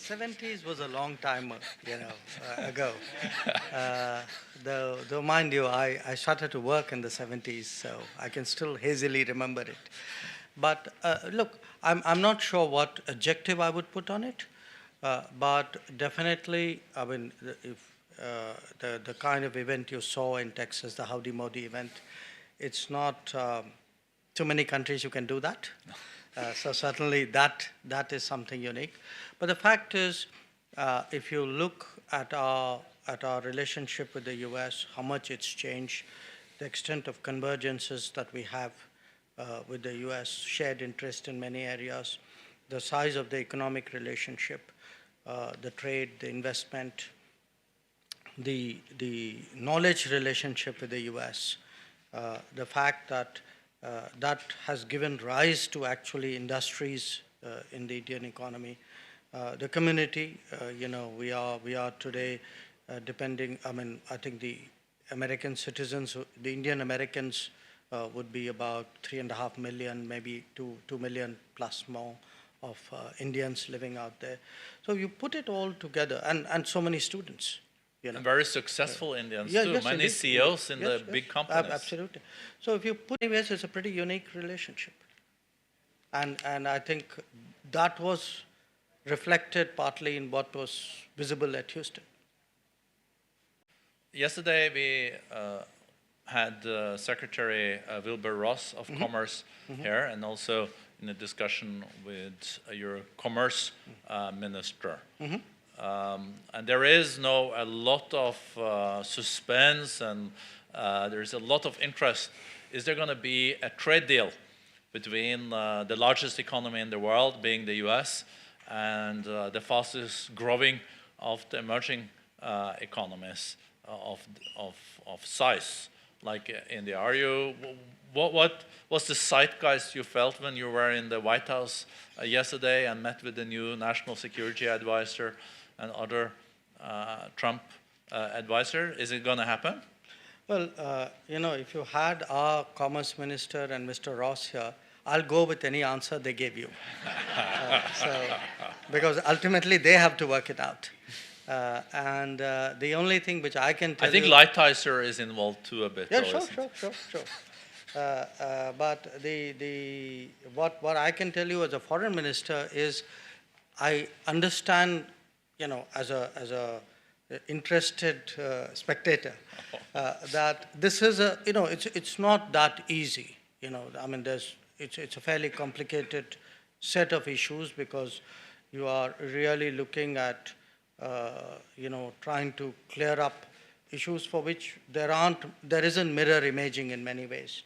70s was a long time, ago. Though mind you, I started to work in the 70s, so I can still hazily remember it. But look, I'm not sure what adjective I would put on it, but definitely, I mean, if the kind of event you saw in Texas, the Howdy Modi event, it's not too many countries you can do that. So certainly that is something unique. But the fact is, if you look at our relationship with the U.S., how much it's changed, the extent of convergences that we have with the U.S., shared interest in many areas, the size of the economic relationship, the trade, the investment, the knowledge relationship with the U.S., the fact that that has given rise to actually industries in the Indian economy. The community, we are today depending, I mean, I think the American citizens, the Indian Americans would be about 3.5 million, maybe 2 million plus more of Indians living out there. So you put it all together, and so many students. And very successful Indians too. Yes, many indeed, CEOs indeed. in the big companies. Absolutely. So if you put anyways, it's a pretty unique relationship. And I think that was reflected partly in what was visible at Houston. Yesterday we had Secretary Wilbur Ross of Commerce here, and also in a discussion with your Commerce Minister. And there is a lot of suspense, and there's a lot of interest. Is there going to be a trade deal between the largest economy in the world, being the US, and the fastest growing of the emerging economies of size, like India? Are you, what was the zeitgeist you felt when you were in the White House yesterday and met with the new National Security Advisor and other Trump advisor? Is it going to happen? Well, if you had our Commerce Minister and Mr. Ross here, I'll go with any answer they gave you. Because ultimately they have to work it out. And the only thing which I can tell you... I think Lighthizer is involved too a bit. Yeah, sure. But what I can tell you as a foreign minister is I understand, as a interested spectator, that this is it's not that easy. I mean, it's a fairly complicated set of issues because you are really looking at, trying to clear up issues for which there isn't mirror imaging in many ways.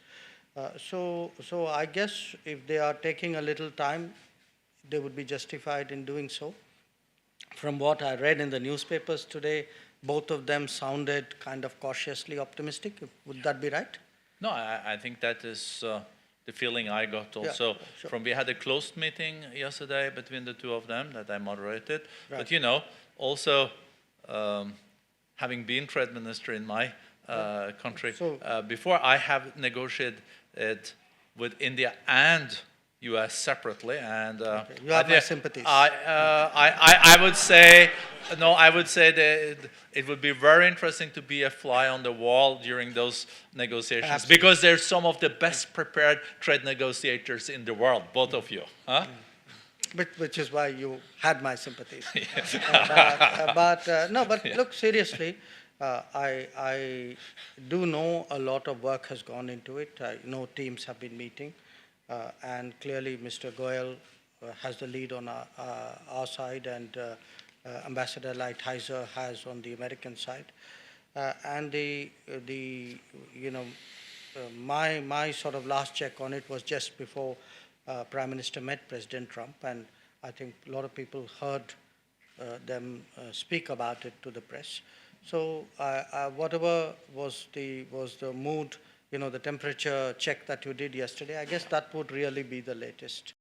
So I guess if they are taking a little time, they would be justified in doing so. From what I read in the newspapers today, both of them sounded kind of cautiously optimistic. Would that be right? No, I think that is the feeling I got also. Yeah, sure. We had a closed meeting yesterday between the two of them that I moderated. Right. But also having been trade minister in my country, before I have negotiated it with India and U.S. separately, and you have my sympathies. I would say that it would be very interesting to be a fly on the wall during those negotiations. Absolutely. Because they're some of the best prepared trade negotiators in the world, both of you, huh? Which is why you had my sympathies. Yes. Look, seriously, I do know a lot of work has gone into it. I know teams have been meeting. And clearly, Mr. Goyal has the lead on our side, and Ambassador Lighthizer has on the American side. And my sort of last check on it was just before Prime Minister met President Trump, and I think a lot of people heard them speak about it to the press. So whatever was the mood, the temperature check that you did yesterday, I guess that would really be the latest.